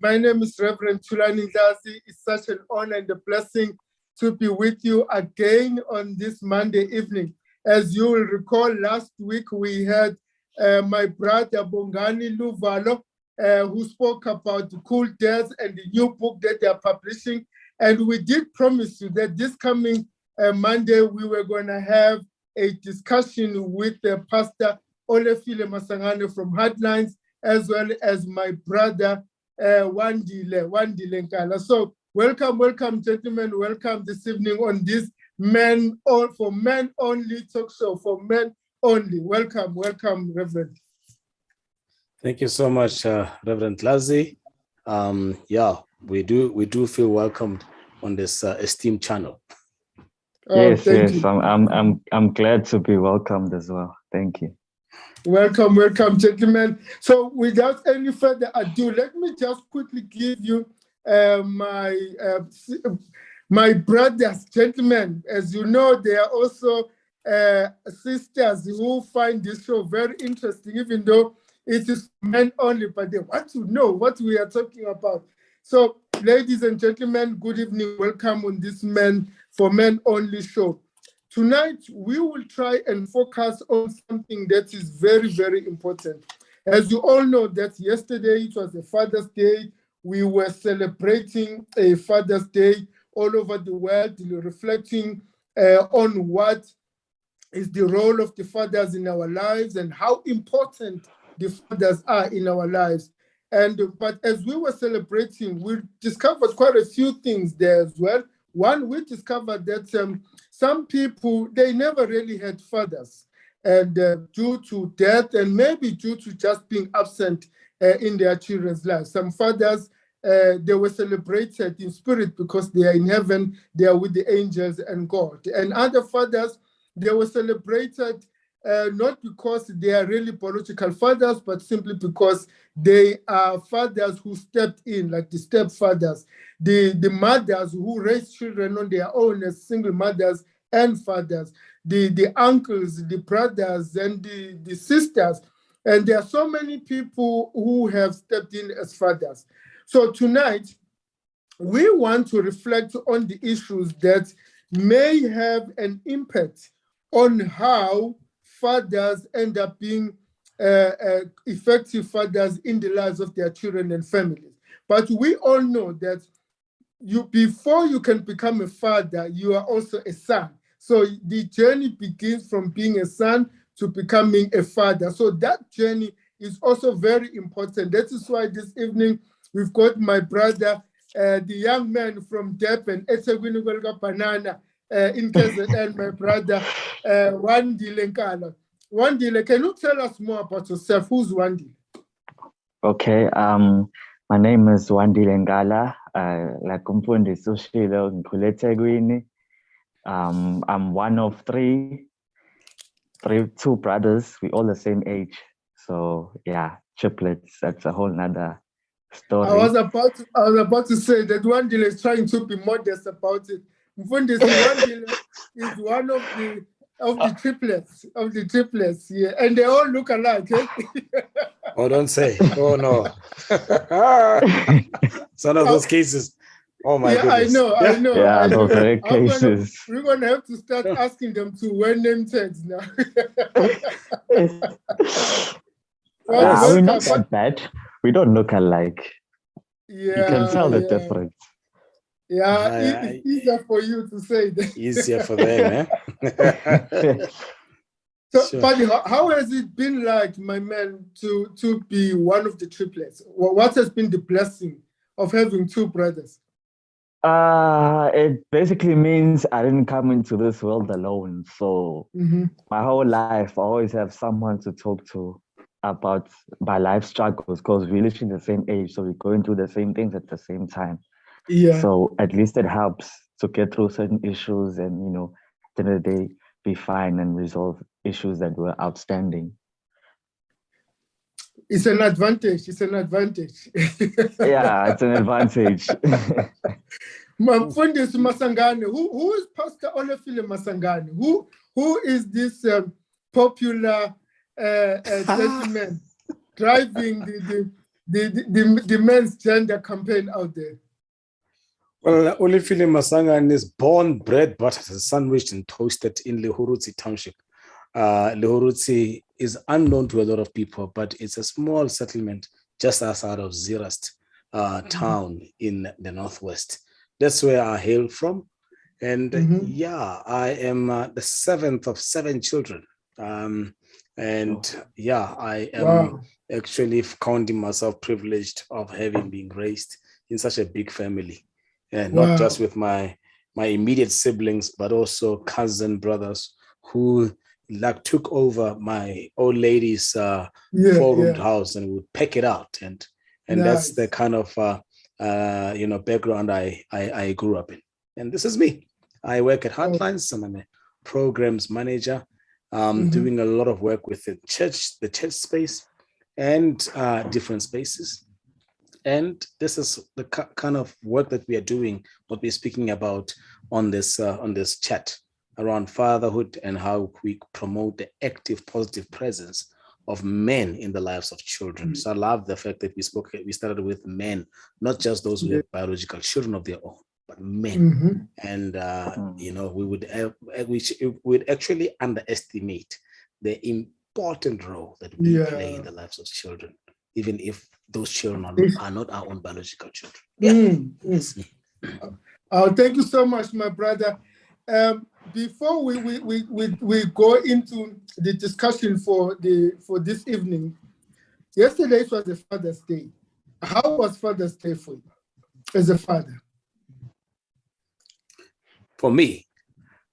My name is Reverend Thulani Ndlasi. It's such an honor and a blessing to be with you again on this Monday evening. As you will recall, last week we had my brother Bongani Luvalo, who spoke about the Cool Death and the new book that they are publishing. And we did promise you that this coming Monday, we were going to have a discussion with Pastor Olefile Masangane from Heartlines, as well as my brother, Wandile Nkala. So welcome, gentlemen. Welcome this evening on this men only talk show for men only. Welcome, Reverend. Thank you so much, Reverend Ndlasi. We do feel welcomed on this esteemed channel. Yes. I'm glad to be welcomed as well. Thank you. Welcome, gentlemen. So without any further ado, let me just quickly give you my brothers, gentlemen. As you know, there are also sisters who find this show very interesting, even though it is men only, but they want to know what we are talking about. So, ladies and gentlemen, good evening. Welcome on this Men for Men Only show. Tonight, we will try and focus on something that is very, very important. As you all know that yesterday it was a Father's Day. We were celebrating a Father's Day all over the world, reflecting on what is the role of the fathers in our lives and how important the fathers are in our lives. But as we were celebrating, we discovered quite a few things there as well. One, we discovered that some people, they never really had fathers, and due to death and maybe due to just being absent in their children's lives. Some fathers, they were celebrated in spirit because they are in heaven, they are with the angels and God. And other fathers, they were celebrated not because they are really biological fathers, but simply because they are fathers who stepped in, like the stepfathers, the mothers who raised children on their own as single mothers and fathers, the uncles, the brothers, and the sisters. And there are so many people who have stepped in as fathers. So tonight, we want to reflect on the issues that may have an impact on how fathers end up being effective fathers in the lives of their children and families. But we all know that before you can become a father, you are also a son. So the journey begins from being a son to becoming a father. So that journey is also very important. That is why this evening we've got my brother, the young man from Durban, Banana, in KZN, my brother, Wandile Nkala. Wandile, can you tell us more about yourself? Who's Wandile? Okay, my name is Wandile Nkala. Like Umfundi Sushilo Ngikhule eThekwini. I'm one of two brothers. We all the same age. So yeah, triplets. That's a whole nother story. I was about to say that Wandile is trying to be modest about it. Mfundi Wandile is one of the triplets, yeah, and they all look alike. Eh? Oh, don't say. Oh no. Some of those cases. Oh my goodness. I know. Yeah, those are cases. We're gonna have to start asking them to wear name tags now. We're not that bad. We don't look alike. Yeah, you can tell the difference. Yeah, it's easier for you to say that. Easier for them, eh? So, sure. Buddy, how has it been like, my man, to be one of the triplets? What has been the blessing of having two brothers? It basically means I didn't come into this world alone. So my whole life, I always have someone to talk to about my life struggles, because we're literally the same age. So we're going through the same things at the same time. Yeah. So at least it helps to get through certain issues and, at the end of the day, be fine and resolve issues that were outstanding. It's an advantage. Yeah, it's an advantage. Mfundisi Masangane, who is Pastor Olefile Masangane? Who is this popular gentleman driving the men's gender campaign out there? Well, Olifile Masangan is born, bred, buttered, sandwiched, and toasted in Lehurutsi Township. Lehurutsi is unknown to a lot of people, but it's a small settlement just outside of Zeerust town in the northwest. That's where I hail from. And yeah, I am the seventh of 7 children. Yeah, I am actually counting myself privileged of having been raised in such a big family. And not just with my immediate siblings, but also cousin brothers who like took over my old lady's 4-roomed house and would pack it out. And that's the kind of background I grew up in. And this is me. I work at Heartlines. I'm a programs manager, doing a lot of work with the church space and different spaces. And this is the kind of work that we are doing, what we're speaking about on this chat around fatherhood and how we promote the active, positive presence of men in the lives of children. So I love the fact that we started with men, not just those who have biological children of their own, but men. And we would actually underestimate the important role that we play in the lives of children, even if those children are not our own biological children. Thank you so much, my brother. Before we go into the discussion for this evening, yesterday was the Father's Day. How was Father's Day for you as a father? For me,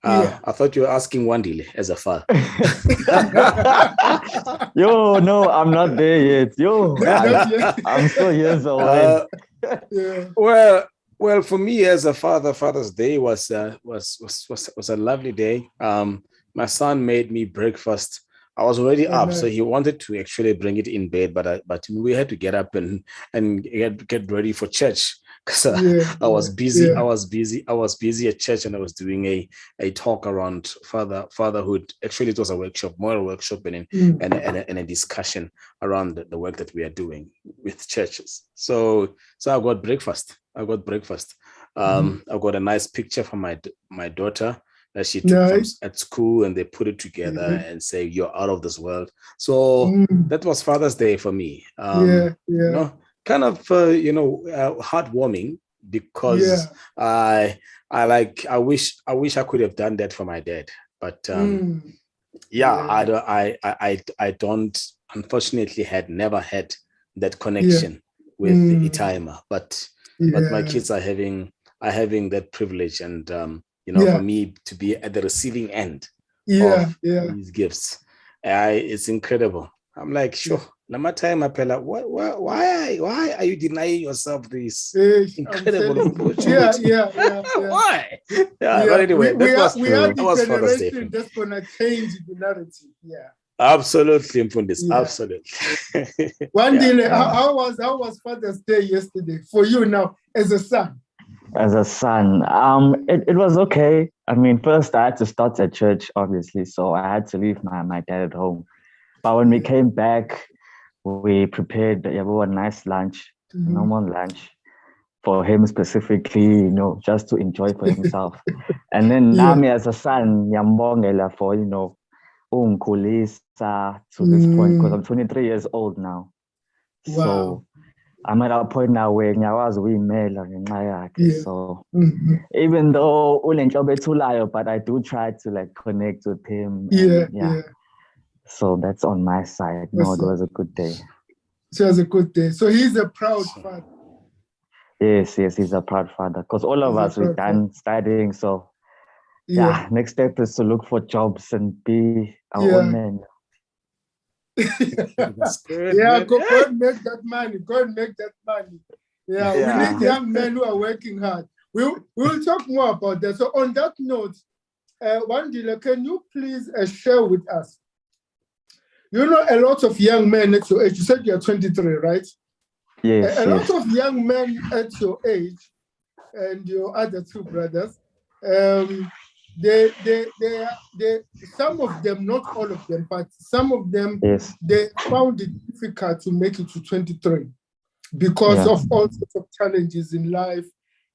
I thought you were asking Wandile as a father. Yo, no, I'm not there yet. Yo, I'm still years away. Well, for me as a father, Father's Day was a lovely day. My son made me breakfast. I was already up, so he wanted to actually bring it in bed, but we had to get up and get ready for church because I was busy. I was busy at church, and I was doing a talk around fatherhood. Actually, it was a workshop, moral workshop, and a discussion around the work that we are doing with churches. So I got breakfast. I got a nice picture from my daughter that she took at school, and they put it together and say, "You're out of this world." So that was Father's Day for me. Kind of heartwarming, because I wish I could have done that for my dad, but I don't, unfortunately, never had that connection with Itaima, but my kids are having that privilege, and for me to be at the receiving end of these gifts, it's incredible. I'm like, sure. Why are you denying yourself this incredible opportunity? Why? But anyway, that was Father's Day. That's gonna change the narrative. Absolutely, Mfundis. Absolutely. Wandile, how was Father's Day yesterday for you now as a son? As a son, it was okay. I mean, first I had to start at church, obviously, so I had to leave my dad at home. But when we came back, we prepared a nice lunch, normal lunch for him specifically, just to enjoy for himself. And then Nami as a son, Yambongela for, Unkulisa to this point, because I'm 23 years old now. Wow. So I'm at a point now where I was so even though but I do try to connect with him. So that's on my side. No, it was a good day. It was a good day. So he's a proud father. Yes, he's a proud father. Because all of us, we're done studying. So next step is to look for jobs and be our own men. That's good, go and make that money. Go and make that money. We need young men who are working hard. We'll talk more about that. So on that note, Wandile, can you please share with us? A lot of young men at your age. You said you're 23, right? Yes. A lot of young men at your age and your other two brothers, they some of them, not all of them, but some of them, they found it difficult to make it to 23. because of all sorts of challenges in life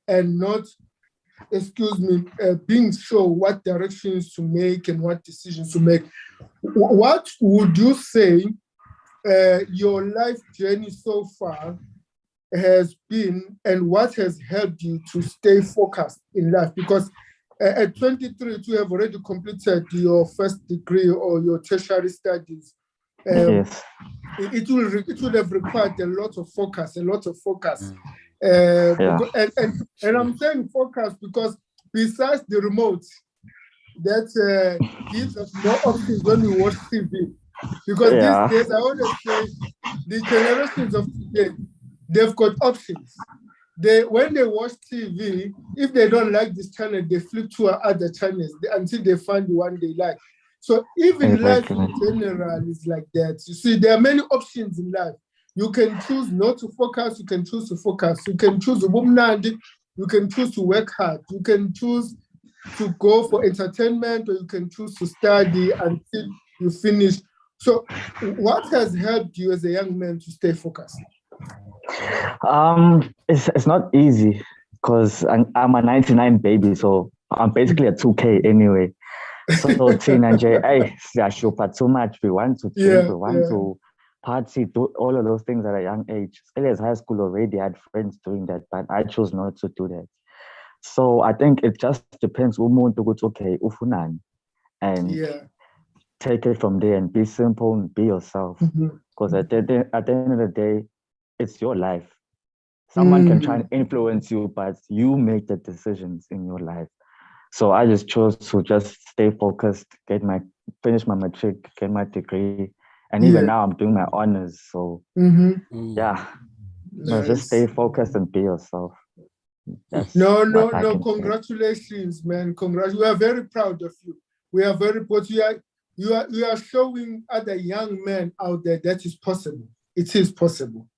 and not, being sure what directions to make and what decisions to make. What would you say your life journey so far has been, and what has helped you to stay focused in life? Because at 23, you have already completed your first degree or your tertiary studies. Yes. It will have required a lot of focus. And I'm saying focus because besides the remote that gives us more options when we watch TV, because these days I always say the generations of today, they've got options. When they watch TV, if they don't like this channel, they flip to other channels until they find the one they like. So even life in general is like that. You see, there are many options in life. You can choose not to focus, you can choose to focus. You can choose you can choose to work hard. You can choose to go for entertainment, or you can choose to study until you finish. So what has helped you as a young man to stay focused? It's not easy because I'm a 99 baby, so I'm basically a 2K anyway. So teenage, too much. We want to drink, we want to party, do all of those things at a young age. Still as high school already, I had friends doing that, but I chose not to do that. So I think it just depends. Okay, ufunani, and take it from there and be simple and be yourself. Because at the end of the day, it's your life. Someone can try and influence you, but you make the decisions in your life. So I just chose to just stay focused, finish my matric, get my degree, and even now I'm doing my honors. So just stay focused and be yourself. Congratulations, man! We are very proud of you. We are very proud. You are showing other young men out there that is possible. It is possible.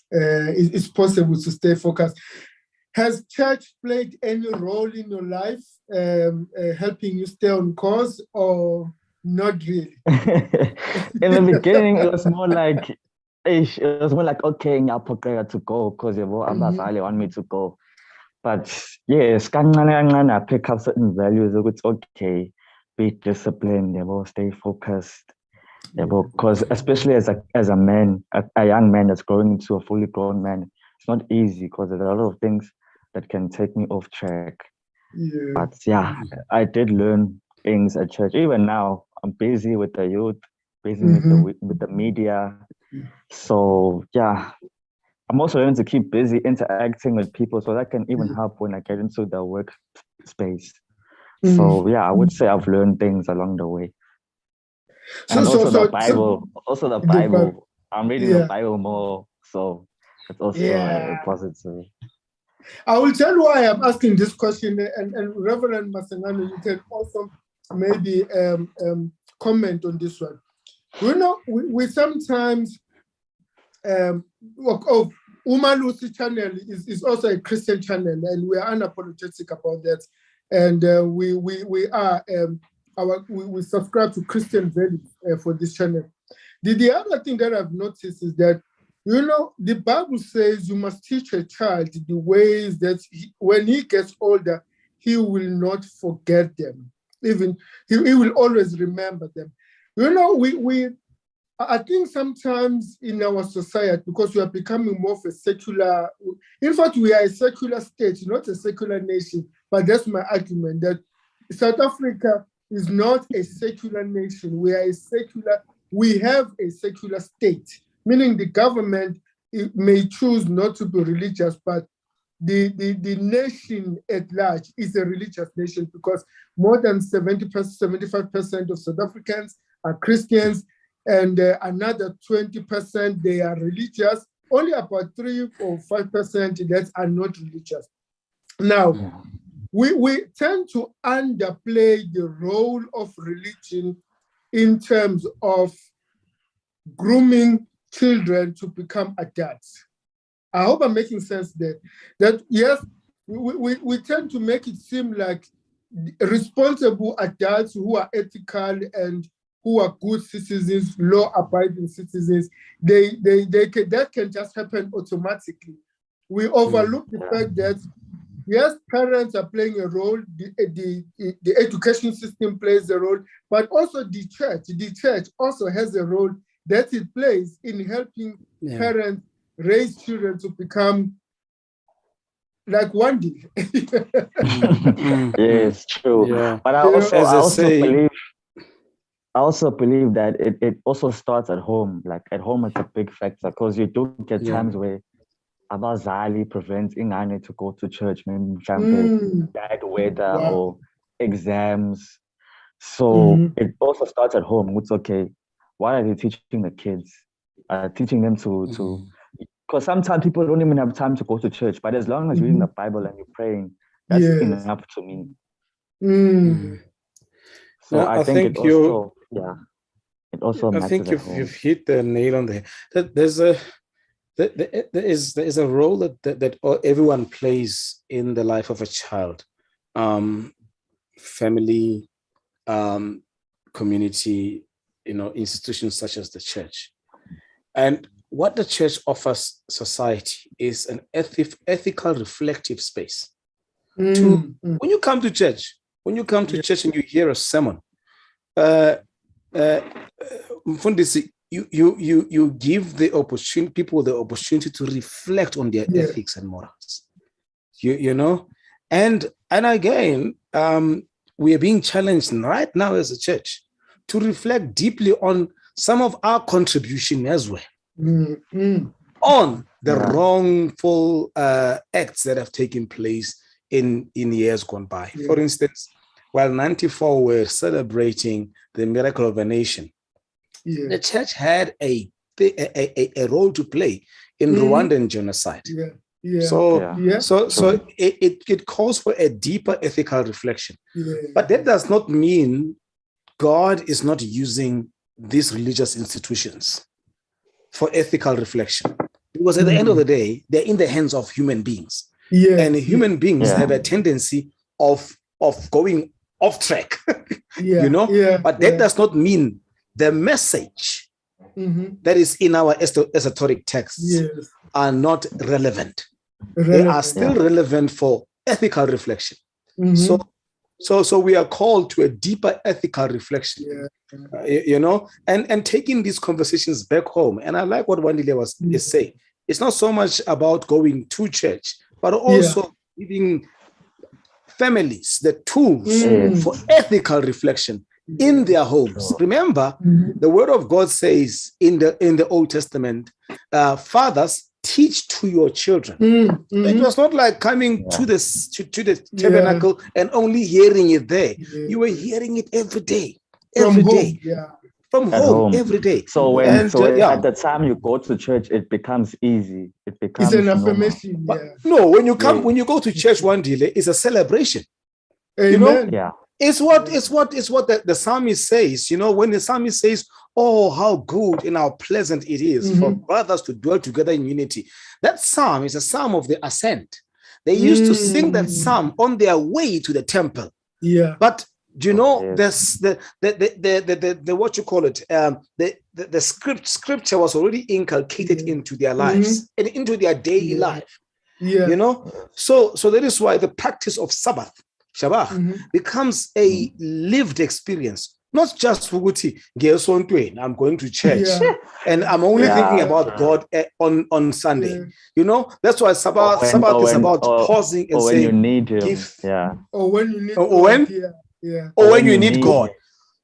It's possible to stay focused. Has church played any role in your life, helping you stay on course, or not really? In the beginning, it was more like, okay, I'm prepared to go because Abazali want me to go. But yes, I pick up certain values. It's okay, be disciplined, stay focused. Because especially as a man, a young man that's growing into a fully grown man, it's not easy because there's a lot of things that can take me off track. But I did learn things at church. Even now, I'm busy with the youth, busy with the media. So I'm also learning to keep busy interacting with people, so that can even help when I get into the work space. So I would say I've learned things along the way. And the Bible. I'm reading the Bible more, so it's also a positive. I will tell you why I'm asking this question, and Reverend Masengano, you can also maybe comment on this one. We sometimes Umalusi channel is also a Christian channel, and we are unapologetic about that. And we subscribe to Christian values for this channel. The other thing that I've noticed is that, the Bible says you must teach a child the ways that when he gets older, he will not forget them. Even he will always remember them. I think sometimes in our society, because we are becoming more of a secular, in fact, we are a secular state, not a secular nation. But that's my argument, that South Africa is not a secular nation. We have a secular state, meaning the government may choose not to be religious, but the nation at large is a religious nation, because more than 75% of South Africans are Christians, and another 20% they are religious. Only about 3 or 5% that are not religious. Now, we tend to underplay the role of religion in terms of grooming children to become adults. I hope I'm making sense there. That yes, we tend to make it seem like responsible adults who are ethical and who are good citizens, law-abiding citizens, that can just happen automatically. We overlook the fact that, yes, parents are playing a role, the education system plays a role, but also the church also has a role that it plays in helping parents raise children to become like one day. Yes, true. Yeah. But I also believe that it also starts at home. Like at home, it's a big factor because you do get times where abazali prevents ingane to go to church, maybe bad weather or exams. So it also starts at home. It's okay. Why are they teaching the kids? Teaching them to because sometimes people don't even have time to go to church. But as long as you're reading the Bible and you're praying, that's enough to me. So I think it also it also matters. I think you've hit the nail on the head. There is a role that everyone plays in the life of a child, family, community, institutions such as the church. And what the church offers society is an ethical, reflective space. When you come to church, and you hear a sermon, you give people the opportunity to reflect on their ethics and morals. And again, we are being challenged right now as a church to reflect deeply on some of our contribution as well on the wrongful acts that have taken place in years gone by. For instance, while 94 were celebrating the miracle of a nation, the church had a role to play in Rwandan genocide. So it calls for a deeper ethical reflection. But that does not mean God is not using these religious institutions for ethical reflection. Because at the end of the day, they're in the hands of human beings. And human beings have a tendency of going off track, but that does not mean the message that is in our esoteric texts are not relevant. They are still relevant for ethical reflection. So we are called to a deeper ethical reflection, and taking these conversations back home. And I like what Wandile is saying. It's not so much about going to church, but also giving families the tools for ethical reflection in their homes. Remember, the word of God says in the Old Testament, fathers, teach to your children. It was not like coming to the tabernacle and only hearing it there. You were hearing it every day. From home every day. So at the time you go to church, it becomes easy. It becomes an affirmation. No, when you go to church one day, it's a celebration. Amen. It's what the psalmist says. When the psalmist says, "Oh, how good and how pleasant it is for brothers to dwell together in unity." That psalm is a psalm of the ascent. They used to sing that psalm on their way to the temple. But the what you call it, the scripture was already inculcated into their lives and into their daily life. So that is why the practice of Shabbat becomes a lived experience. Not just for I'm going to church and I'm only thinking about God on Sunday. That's why Sabbath is about pausing and saying, when you need him. Or when you need or when you need God.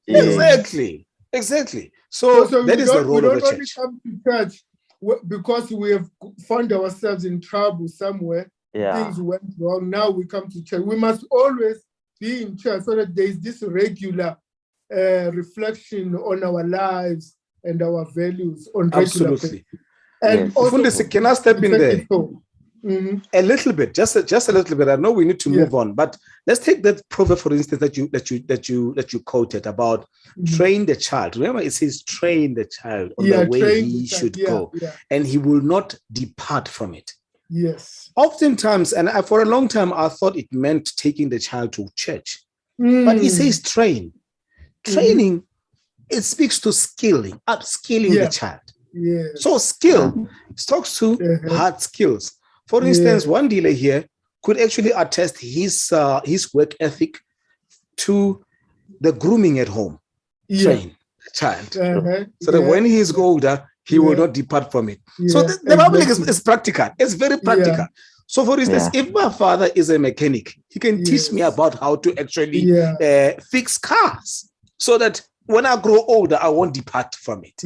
Exactly. So that is the role of the church. We don't only come to church because we have found ourselves in trouble somewhere. Things went wrong. Now we come to church. We must always be in church so that there is this regular reflection on our lives and our values on regular basis. And also, can I step in there? A little bit, just a little bit. I know we need to move on, but let's take that proverb, for instance, that you quoted about train the child. Remember, it says train the child on the way he should go, and he will not depart from it. Yes. Oftentimes, and for a long time, I thought it meant taking the child to church, but it says train. Training it speaks to skilling, upskilling the child. Yes. So skill talks to hard skills. For instance, one dealer here could actually attest his work ethic to the grooming at home. Train the child. So that when he is older, he will not depart from it. So the public is practical. It's very practical. So for instance, if my father is a mechanic, he can teach me about how to actually fix cars so that when I grow older, I won't depart from it.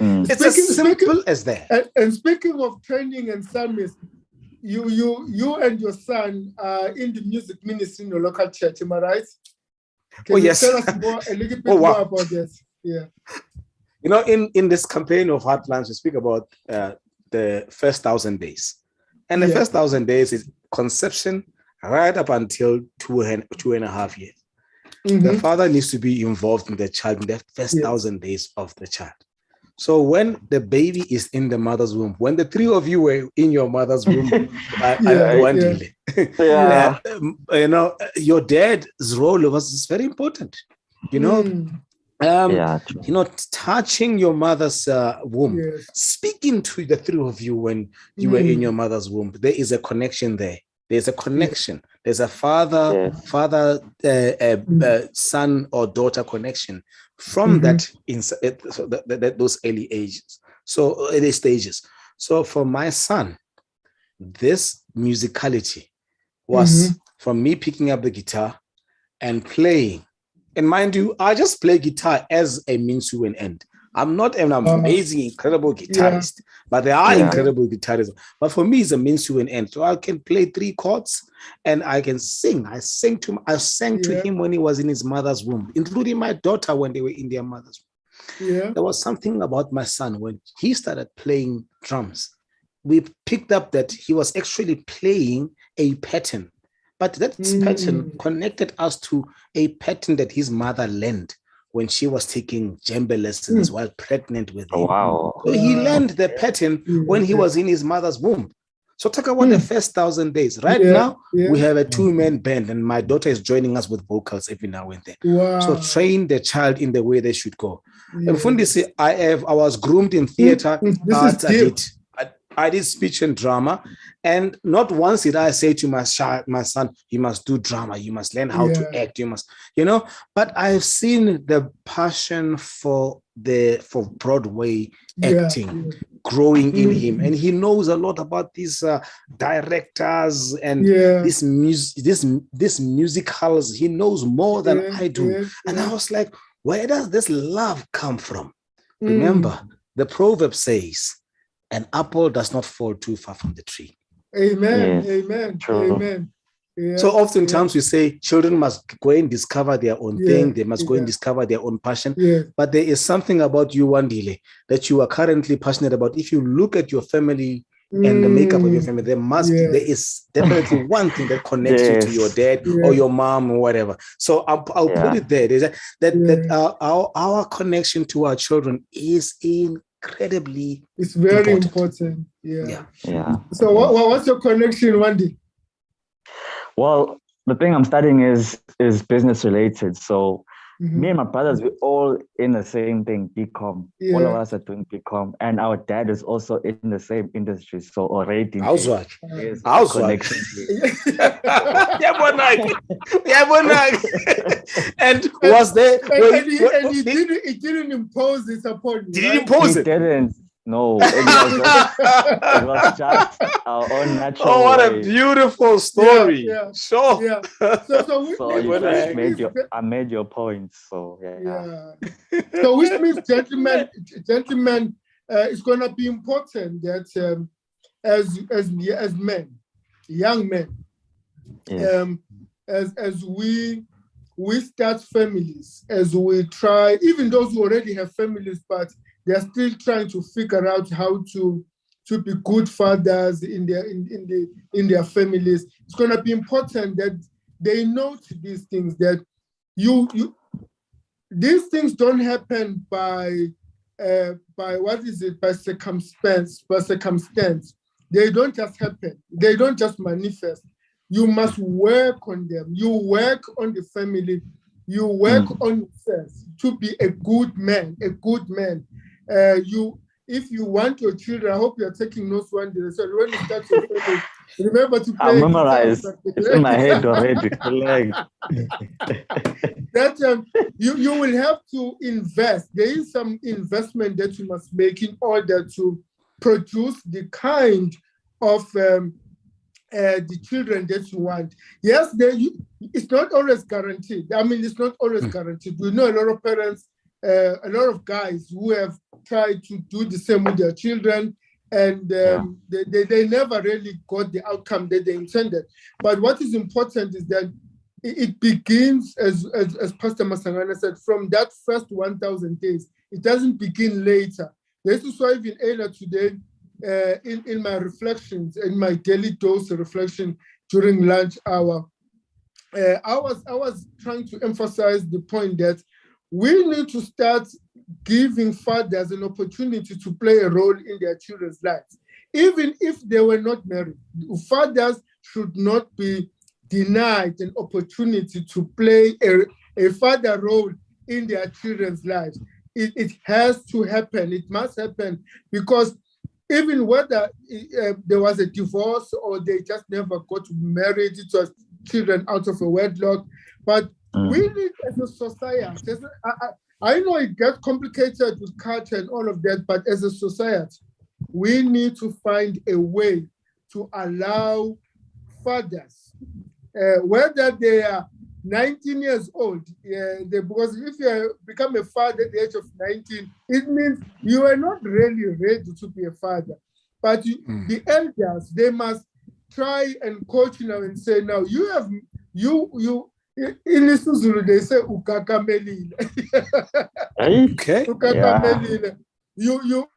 It's as simple as that. And speaking of training and service, you and your son are in the music ministry in your local church, am I right? Can you tell us a little bit more about this? Yeah. You know, in this campaign of Heartlands, we speak about the first 1,000 days. And the first 1,000 days is conception right up until 2.5 years. The father needs to be involved in the child in the first 1,000 days of the child. So when the baby is in the mother's womb, when the three of you were in your mother's womb, you know, your dad's role was very important. You know, you know, touching your mother's womb, speaking to the three of you when you were in your mother's womb. There is a connection there. There's a connection. There's a father, son or daughter connection from that those early ages. So early stages. So for my son, this musicality was from me picking up the guitar and playing. And mind you, I just play guitar as a means to an end. I'm not an amazing, incredible guitarist, but there are incredible guitarists. But for me, it's a means to an end. So I can play 3 chords and I can sing. I sang to him when he was in his mother's womb, including my daughter when they were in their mother's womb. There was something about my son when he started playing drums. We picked up that he was actually playing a pattern, but that pattern connected us to a pattern that his mother learned when she was taking djembe lessons while pregnant with him. So he learned the pattern when he was in his mother's womb. So talk about the first 1,000 days. Right now, we have a 2-man band and my daughter is joining us with vocals every now and then. So train the child in the way they should go. And Fundisi, I was groomed in theater. I did speech and drama, and not once did I say to my son, you must do drama, you must learn how to act, you must, you know. But I've seen the passion for Broadway acting growing in him, and he knows a lot about these directors and this musicals. He knows more than I do, and I was like, where does this love come from? Remember, the proverb says, an apple does not fall too far from the tree. Amen. So oftentimes we say children must go and discover their own thing. They must go and discover their own passion. But there is something about you, Wandile, that you are currently passionate about. If you look at your family and the makeup of your family, there is definitely one thing that connects you to your dad or your mom or whatever. So I'll put it there. There's that our connection to our children is incredibly it's very important. So what's your connection, Wendy? Well, the thing I'm studying is business related. So me and my brothers, we're all in the same thing, BCom. All of us are doing BCom, and our dad is also in the same industry. So already connection. And was there? And he didn't impose this upon you. Did he impose it? He didn't. No, it was just our own natural. Oh, what a beautiful story! So I made your point. So So which means, gentlemen, it's going to be important that as men, young men, as we start families, as we try, even those who already have families, but they're still trying to figure out how to be good fathers in their families. It's going to be important that they note these things, that these things don't happen by circumstance. They don't just happen. They don't just manifest. You must work on them. You work on the family You work on yourself to be a good man, if you want your children, I hope you're taking notes one day. So when you start your family, remember to play. I memorize. It's in my head already. That you will have to invest. There is some investment that you must make in order to produce the kind of the children that you want. Yes, it's not always guaranteed. I mean, it's not always guaranteed. We know a lot of parents, a lot of guys who have tried to do the same with their children, and they never really got the outcome that they intended. But what is important is that it begins, as Pastor Masangana said, from that first 1,000 days. It doesn't begin later. This is why even earlier today, in my reflections, in my daily dose of reflection during lunch hour, I was trying to emphasize the point that we need to start giving fathers an opportunity to play a role in their children's lives. Even if they were not married, fathers should not be denied an opportunity to play a father role in their children's lives. It has to happen. It must happen, because even whether there was a divorce or they just never got married, it was children out of a wedlock. But we need, as a society, I know it gets complicated with culture and all of that, but as a society, we need to find a way to allow fathers, whether they are 19 years old, because if you become a father at the age of 19, it means you are not really ready to be a father. But the elders, they must try and coach now and say, now in isiZulu they say ukakamelile. Okay. Ukakamelile. You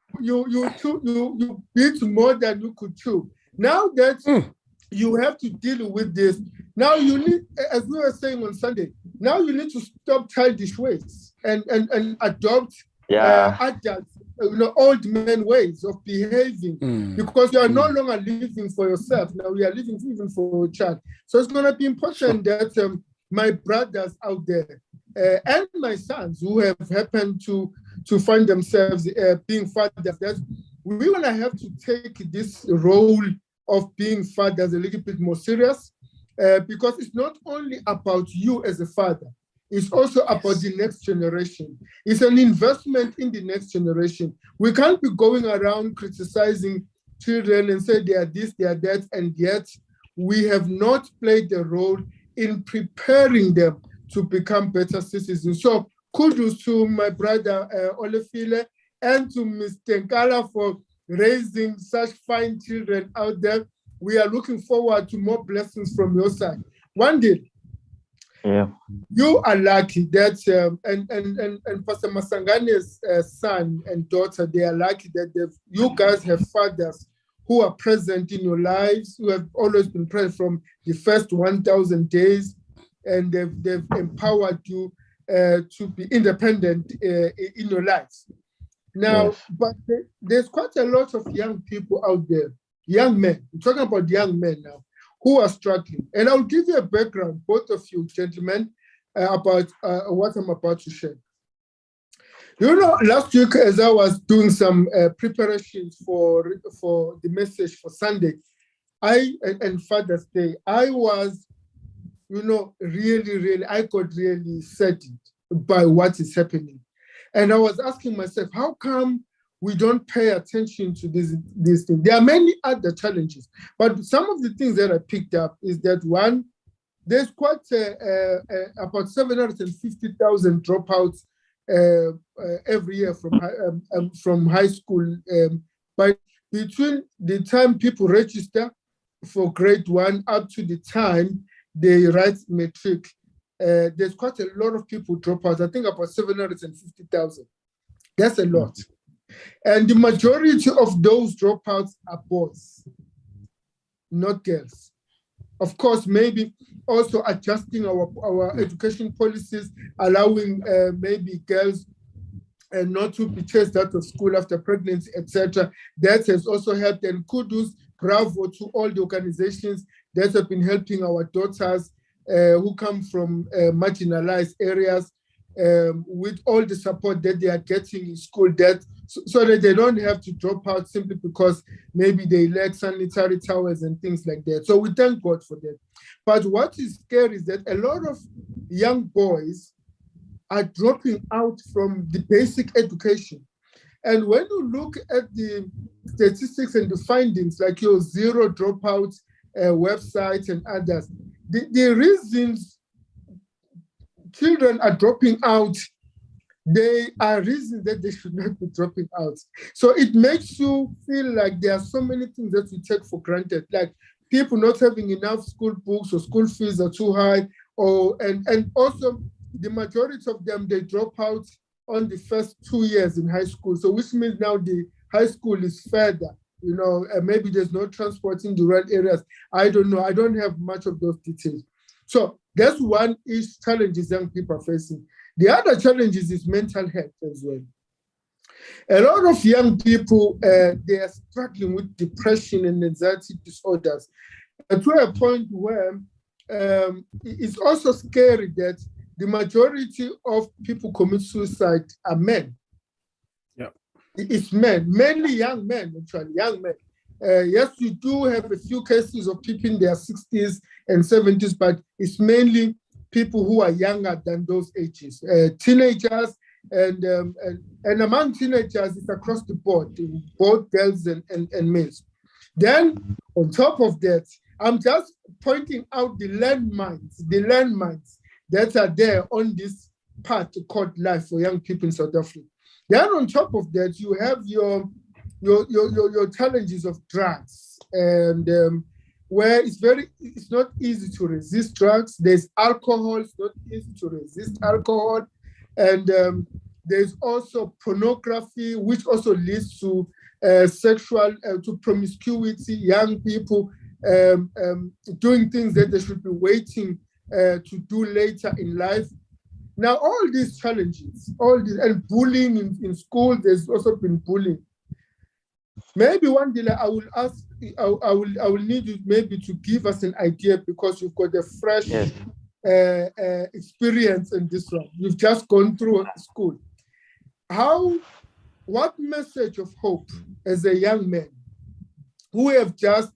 beat more than you could chew. Now that you have to deal with this, now you need, as we were saying on Sunday, now you need to stop childish ways and adopt adult, old men ways of behaving, because you are no longer living for yourself. Now you are living even for a child. So it's going to be important that my brothers out there and my sons who have happened to find themselves being fathers, that we're going to have to take this role of being fathers a little bit more serious, because it's not only about you as a father, it's also about the next generation. It's an investment in the next generation. We can't be going around criticizing children and say they are this, they are that, and yet we have not played a role in preparing them to become better citizens. So kudos to my brother Olefile and to Mr. Nkala for raising such fine children out there. We are looking forward to more blessings from your side. One day, you are lucky that, and Pastor Masangane's son and daughter, they are lucky that you guys have fathers who are present in your lives, who have always been present from the first 1,000 days, and they've empowered you to be independent in your lives. Now, but there's quite a lot of young people out there, young men, I'm talking about young men now, who are struggling. And I'll give you a background, both of you gentlemen, about what I'm about to share. You know, last week as I was doing some preparations for the message for Sunday, and Father's Day, I was, really, I got really saddened by what is happening. And I was asking myself, how come we don't pay attention to these things? There are many other challenges, but some of the things that I picked up is that, one, there's quite about 750,000 dropouts every year from high school. But between the time people register for grade 1 up to the time they write matric, there's quite a lot of people drop out. I think about 750,000. That's a lot. And the majority of those dropouts are boys, not girls. Of course, maybe also adjusting our education policies, allowing maybe girls not to be chased out of school after pregnancy, etc. That has also helped. And kudos, bravo to all the organizations that have been helping our daughters who come from marginalized areas, with all the support that they are getting in school, that so that they don't have to drop out simply because maybe they lack sanitary towels and things like that. So we thank God for that. But what is scary is that a lot of young boys are dropping out from the basic education. And when you look at the statistics and the findings, like your zero dropout websites and others, the reasons children are dropping out, they are reasons that they should not be dropping out. So it makes you feel like there are so many things that we take for granted, like people not having enough school books, or school fees are too high, and also the majority of them, they drop out on the first 2 years in high school. So which means now the high school is further, maybe there's no transport in the rural areas. I don't know. I don't have much of those details. So that's one challenges young people are facing. The other challenges is mental health as well. A lot of young people, they are struggling with depression and anxiety disorders, to a point where it's also scary that the majority of people commit suicide are men. Yeah, it's men, mainly young men, actually, young men. Yes, we do have a few cases of people in their 60s and 70s, but it's mainly people who are younger than those ages, teenagers, and among teenagers, it's across the board, both girls and males. Then, on top of that, I'm just pointing out the landmines that are there on this path called life for young people in South Africa. Then, on top of that, you have your challenges of drugs, and where it's not easy to resist drugs. There's alcohol; it's not easy to resist alcohol, and there's also pornography, which also leads to sexual to promiscuity. Young people doing things that they should be waiting to do later in life. Now, all these challenges, and bullying in school. There's also been bullying. Maybe one day I will ask. I will need you maybe to give us an idea, because you've got a fresh experience in this one. You've just gone through school. What message of hope as a young man who have just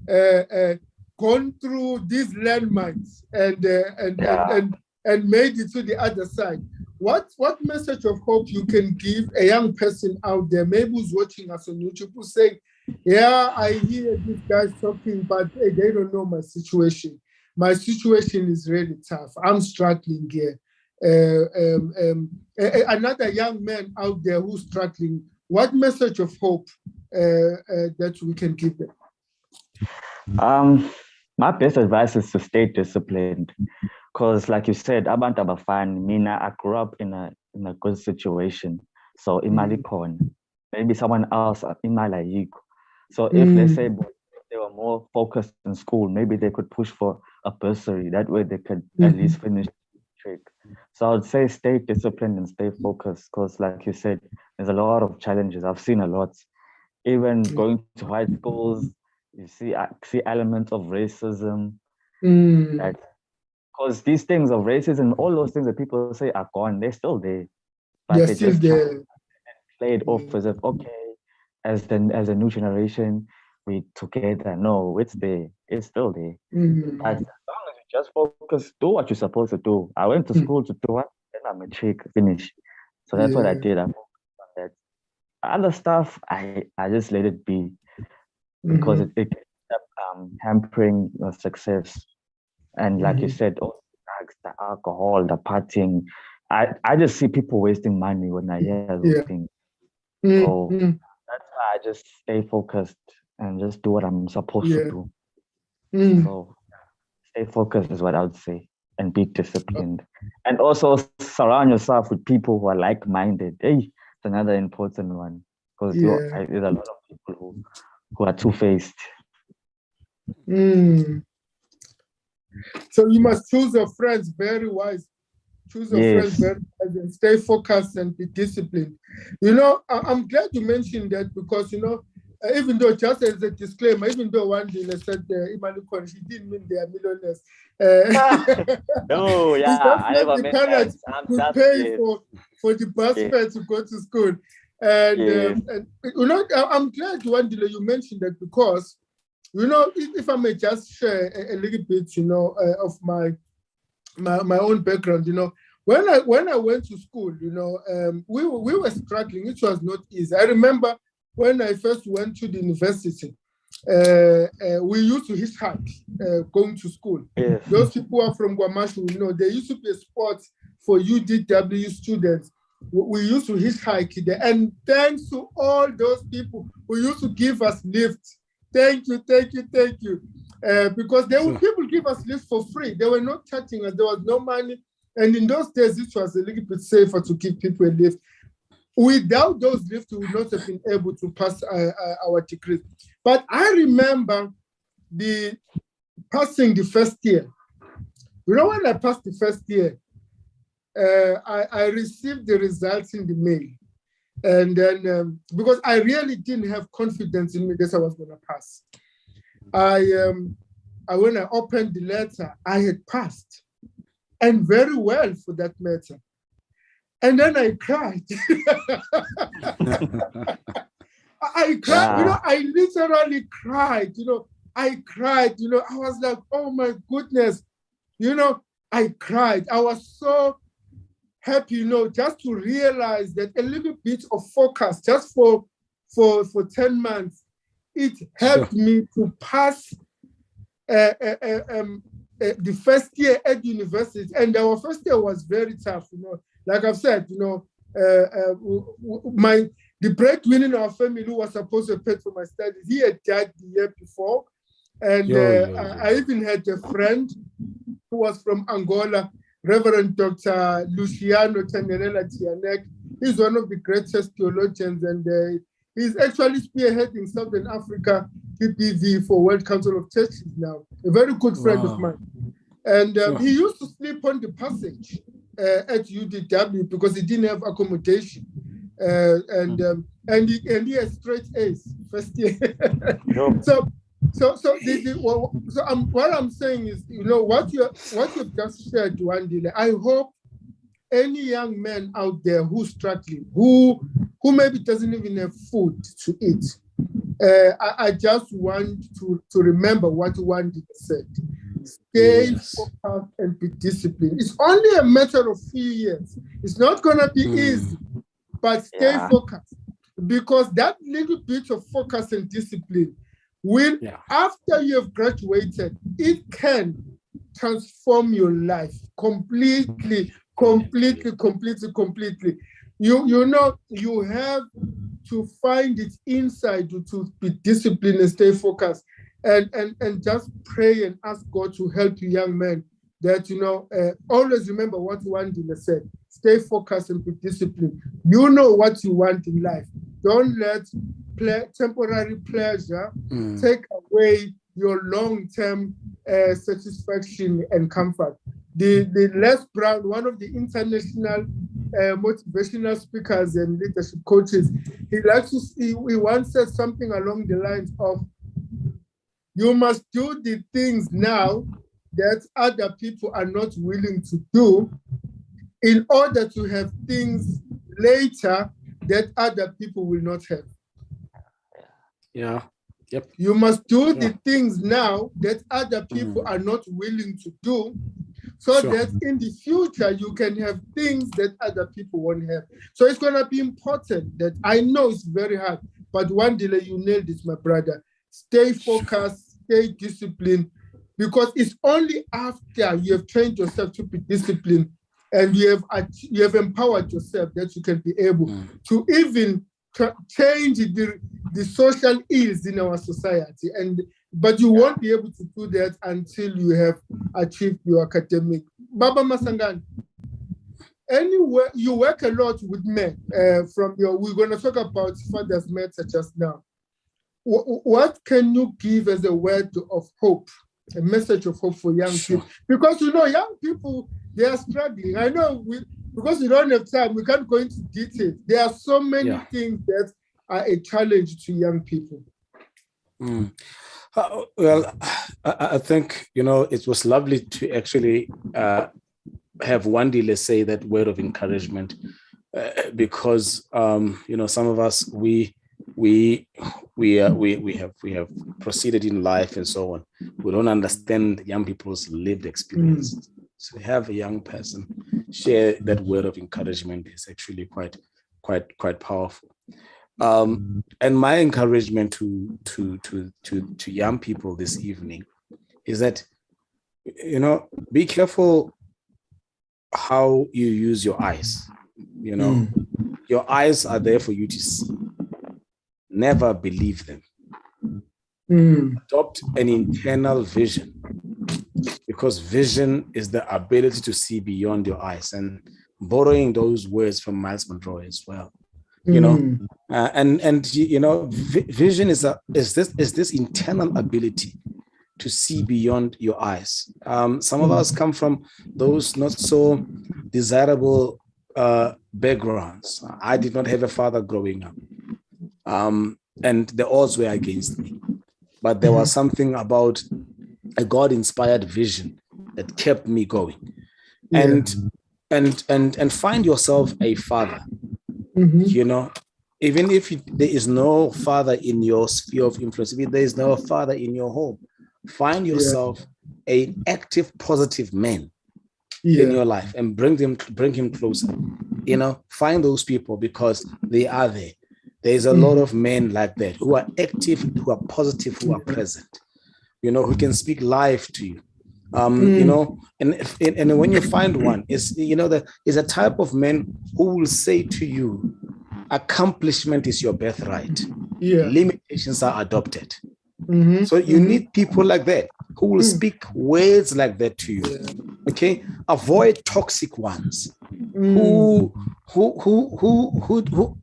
gone through these landmines and made it to the other side? What message of hope you can give a young person out there, maybe who's watching us on YouTube, who's saying, yeah, I hear these guys talking, but hey, they don't know my situation. My situation is really tough. I'm struggling here. Another young man out there who's struggling, what message of hope that we can give them? My best advice is to stay disciplined, because, like you said, abantu abafani. Mina, I grew up in a good situation, so imali khona. Maybe someone else imali ayikho. So if let's say they were more focused in school, maybe they could push for a bursary. That way they could at least finish the trick. So I would say stay disciplined and stay focused, because, like you said, there's a lot of challenges. I've seen a lot. Even going to high schools, you see elements of racism. Because these things of racism, all those things that people say are gone, they're still there. But they're still there. Play it off as if, okay, as a new generation, we together. No, it's there. It's still there. But as long as you just focus, do what you're supposed to do. I went to school to do what? Then I'm a chick, finish. So that's what I did. I focused on that. Other stuff, I just let it be, because it ends up hampering your success. And like you said, all the drugs, the alcohol, the partying. I just see people wasting money when I hear those things. So that's why I just stay focused and just do what I'm supposed to do. So stay focused is what I would say, and be disciplined. And also surround yourself with people who are like-minded. Hey, it's another important one, because there's a lot of people who are two-faced. So you must choose your friends very wise. Choose your friends very wise and stay focused and be disciplined. I'm glad you mentioned that, because even though, just as a disclaimer, even though one dealer said Imalikon, she didn't mean they are millionaires. No, yeah, I never meant that. To pay for the bus fare to go to school. And I'm glad, one dealer, you mentioned that, because, if I may just share a little bit, of my own background, when I went to school, we were struggling. It was not easy. I remember when I first went to the university, we used to hitchhike going to school. Yes. Those people who are from Guamashu, there used to be a spot for UDW students. We used to hitchhike there. And thanks to all those people who used to give us lifts. Thank you. Because people give us lifts for free. They were not charging us. There was no money. And in those days, it was a little bit safer to give people a lift. Without those lifts, we would not have been able to pass our degrees. But I remember passing the first year. When I passed the first year, I received the results in the mail. And then, because I really didn't have confidence in me that I was going to pass. When I opened the letter, I had passed. And very well, for that matter. And then I cried. I cried, I literally cried, I cried, I was like, oh my goodness, I cried. I was so happy, just to realize that a little bit of focus, just for 10 months, it helped me to pass the first year at university. And our first year was very tough, Like I've said, the breadwinner in our family who was supposed to pay for my studies, he had died the year before. And I even had a friend who was from Angola, Reverend Dr. Luciano Tangerela Tianek. He's one of the greatest theologians, and he's actually spearheading Southern Africa PPV for World Council of Churches now. A very good friend of mine. And he used to sleep on the passage at UDW because he didn't have accommodation. And he had straight A's first year. What I'm saying is, what you've just shared, Wandile, I hope any young man out there who's struggling, who maybe doesn't even have food to eat, I just want to remember what Wandile said. Stay focused and be disciplined. It's only a matter of few years. It's not going to be easy, but stay focused, because that little bit of focus and discipline will, after you have graduated, it can transform your life completely. You have to find it inside to be disciplined and stay focused, and just pray and ask God to help you, young men, that, always remember what Wandile said. Stay focused and be disciplined. You know what you want in life. Don't let temporary pleasure take away your long-term satisfaction and comfort. The Les Brown, one of the international motivational speakers and leadership coaches, he once said something along the lines of, you must do the things now that other people are not willing to do in order to have things later that other people will not have. Yeah. Yep. You must do the things now that other people are not willing to do, so that in the future you can have things that other people won't have. So it's going to be important that, I know it's very hard, but Wandile, you nailed it, my brother. Stay focused, stay disciplined, because it's only after you have trained yourself to be disciplined and you have empowered yourself that you can be able to even change the social ills in our society. But you won't be able to do that until you have achieved your academic. Baba Masangani, anyway, you work a lot with men. We're going to talk about Father's Matter just now. What can you give as a word of hope, a message of hope for young people? Because young people, they are struggling. I know because we don't have time, we can't go into detail. There are so many things that are a challenge to young people. Well, I think, it was lovely to actually have Wandile say that word of encouragement, because, some of us, we have proceeded in life and so on. We don't understand young people's lived experiences. So have a young person share that word of encouragement is actually quite powerful. And my encouragement to young people this evening is that, be careful how you use your eyes. Your eyes are there for you to see. Never believe them. Adopt an internal vision, because vision is the ability to see beyond your eyes. And borrowing those words from Miles Monroe as well. Vision is this internal ability to see beyond your eyes. Some of us come from those not so desirable backgrounds. I did not have a father growing up, and the odds were against me. But there was something about a God-inspired vision that kept me going. And find yourself a father. Even if there is no father in your sphere of influence, if there is no father in your home, find yourself an active, positive man in your life and bring him closer. Find those people, because they are there. There's a lot of men like that who are active, who are positive, who are present, who can speak life to you. And when you find one, is a type of man who will say to you, accomplishment is your birthright. Limitations are adopted. So you need people like that who will speak words like that to you. Okay, avoid toxic ones who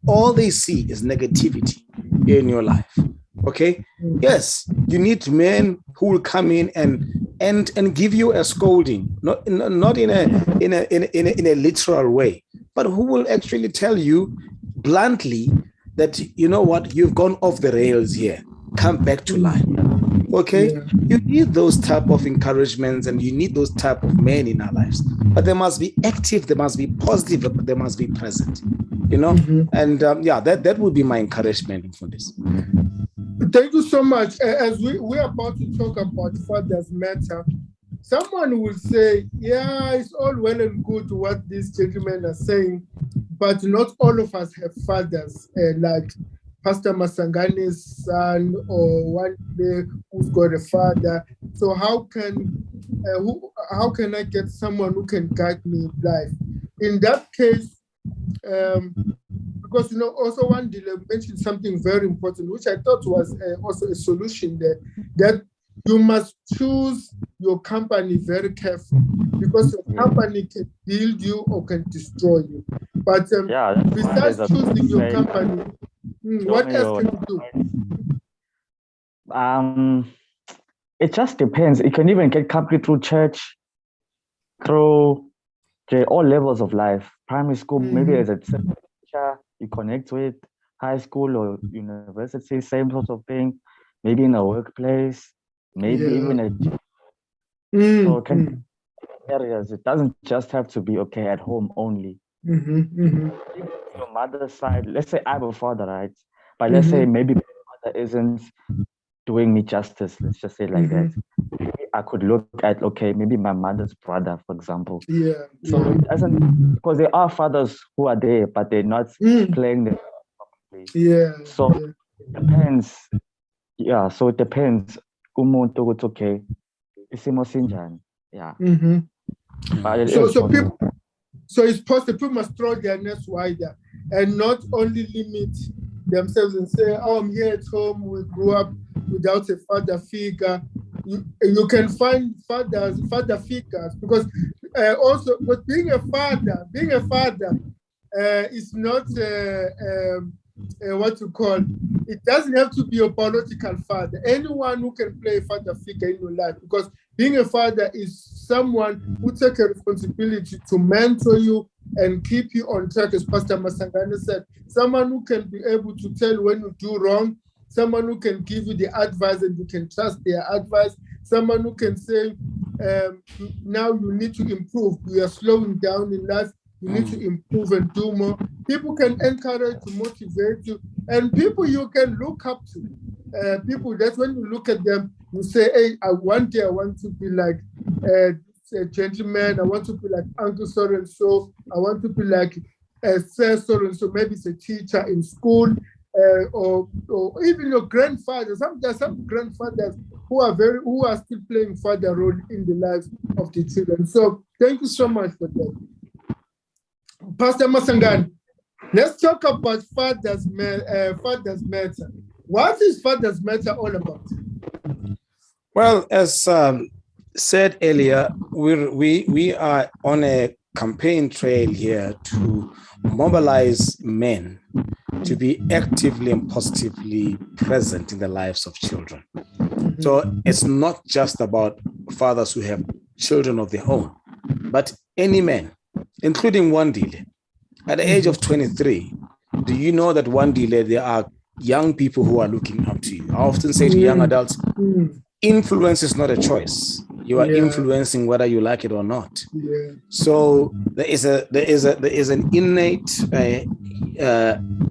all they see is negativity in your life. Okay, yes, you need men who will come in and give you a scolding, not in a literal way, but who will actually tell you bluntly that, you've gone off the rails here. Come back to line. Okay, you need those type of encouragements, and you need those type of men in our lives. But they must be active, they must be positive, but they must be present. And that would be my encouragement for this. Thank you so much. As we're about to talk about Fathers Matter, someone will say, it's all well and good what these gentlemen are saying, but not all of us have fathers, like Pastor Masangani's son, or one day who's got a father. So how can I get someone who can guide me in life? In that case, because also one dealer mentioned something very important, which I thought was also a solution there, that you must choose your company very carefully, because your company can build you or can destroy you. But besides choosing your company, what else can you do? It just depends. You can even get company through church, through all levels of life. Primary school, maybe as a teacher you connect with, high school or university, same sort of thing. Maybe in a workplace, maybe even a so areas. It doesn't just have to be at home only. Your mother's side, let's say I have a father, right? But let's say maybe my mother isn't doing me justice. Let's just say it like that. Maybe I could look at maybe my mother's brother, for example. So it doesn't, because there are fathers who are there, but they're not playing the properly. So it depends. So it depends. Umuntu ukuthi okay, isimo sinjani. But so it's possible people must throw their nets wider and not only limit themselves and say, I'm here at home, we grew up without a father figure. You can find father figures, because also, but being a father is not what you call, it doesn't have to be a biological father. Anyone who can play a father figure in your life, because being a father is someone who takes a responsibility to mentor you and keep you on track, as Pastor Masangane said. Someone who can be able to tell when you do wrong someone who can give you the advice and you can trust their advice, someone who can say, now you need to improve. You are slowing down in life. You need to improve and do more. People can encourage to motivate you, and people you can look up to. People, that's when you look at them, you say, hey, one day I want to be like a gentleman. I want to be like Uncle so-and-so. I want to be like Sir so-and-so. Maybe it's a teacher in school, or even your grandfather. There's some grandfathers who are still playing father role in the lives of the children. So thank you so much for that. Pastor Masangani, let's talk about Father's Matter. What is Father's Matter all about? Well, as said earlier, we are on a campaign trail here to mobilize men to be actively and positively present in the lives of children. So it's not just about fathers who have children of their own, but any man, including Wandile. At the age of 23, do you know that Wandile, there are young people who are looking up to you? I often say to young adults, influence is not a choice. You are influencing whether you like it or not. So there is an innate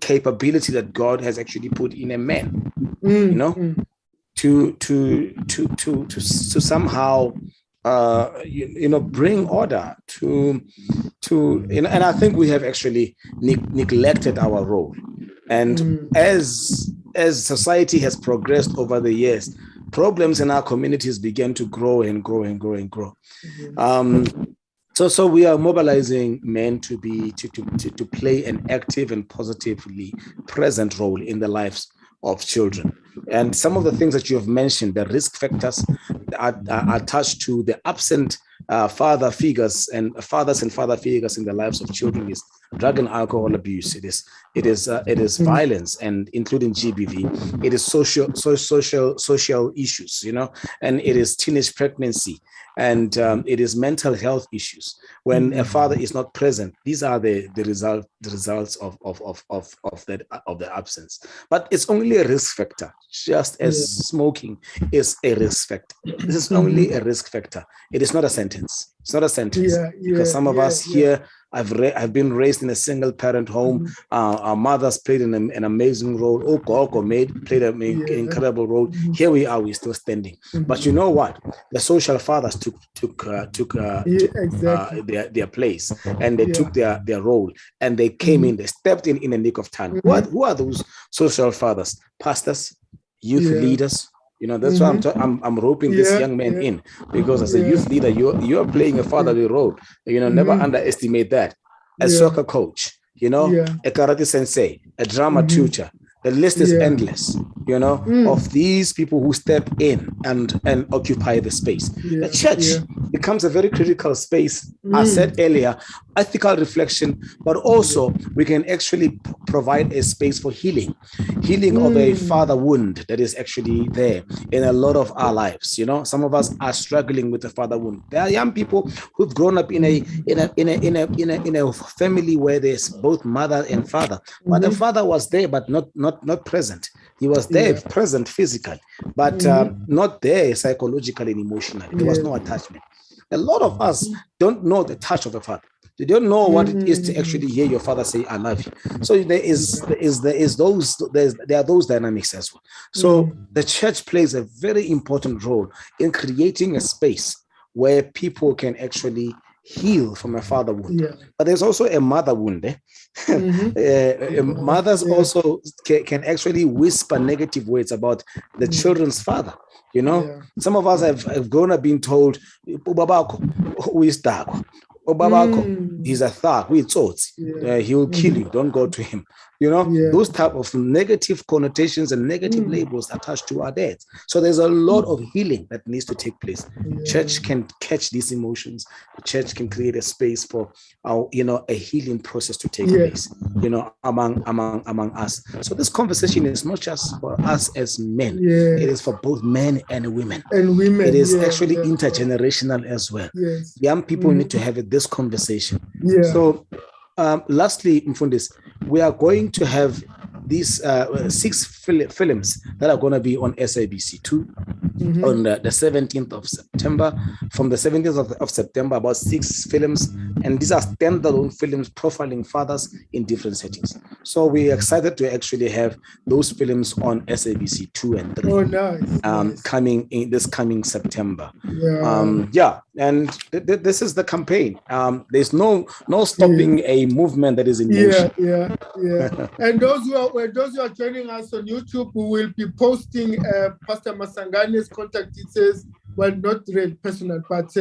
capability that God has actually put in a man, you know, to somehow bring order to and I think we have actually neglected our role. And as society has progressed over the years, problems in our communities began to grow and grow and grow and grow. So we are mobilizing men to play an active and positively present role in the lives of children. And some of the things that you have mentioned, the risk factors are attached to the absent father figures and fathers and father figures in the lives of children is drug and alcohol abuse. It is violence, and including GBV. It is social issues, and it is teenage pregnancy, and it is mental health issues. When a father is not present, these are the results of the absence. But it's only a risk factor, just as smoking is a risk factor. This is only a risk factor. It is not a sentence. It's not a sentence, because some of us here I've been raised in a single parent home. Our mothers played an amazing role. Okoko played an incredible role. Here we are, we're still standing. But you know what? The social fathers took their place, and they took their role, and they came in, they stepped in a nick of time. Who are those social fathers? Pastors, youth leaders. That's why I'm roping this young man in, because as a youth leader, you're playing a fatherly role. Never underestimate that. A soccer coach, a karate sensei, a drama tutor. The list is endless, of these people who step in and occupy the space. The church becomes a very critical space. I said earlier, ethical reflection, but also we can actually provide a space for healing of a father wound that is actually there in a lot of our lives. Some of us are struggling with the father wound. There are young people who've grown up in a family where there's both mother and father, but the father was there, but not present. He was there, present physically, but not there psychologically and emotionally. There was no attachment. A lot of us don't know the touch of a father. They don't know what it is to actually hear your father say, "I love you." So there are those dynamics as well. So the church plays a very important role in creating a space where people can actually heal from a father wound. But there's also a mother wound. Mothers also can actually whisper negative words about the children's father. Some of us have grown up being told, "Ubabako, who is Dago? Ubabako, he's a thug, he will kill you, don't go to him." Those type of negative connotations and negative labels attached to our dads. So there's a lot of healing that needs to take place. Church can catch these emotions. The church can create a space for our, a healing process to take place, among us. So this conversation is not just for us as men. It is for both men and women. It is actually intergenerational as well. Young people need to have this conversation. So lastly, Mfundis, we are going to have these 6 films that are going to be on SABC2 on the 17th of September. From the 17th of September, about 6 films, and these are standalone films profiling fathers in different settings. So we're excited to actually have those films on SABC2 and 3. Oh, nice. Coming in this coming September. Yeah. And this is the campaign. There's no stopping a movement that is in motion. Yeah. And those who are joining us on YouTube, we will be posting Pastor Masangane's contact details. Well, not really personal, but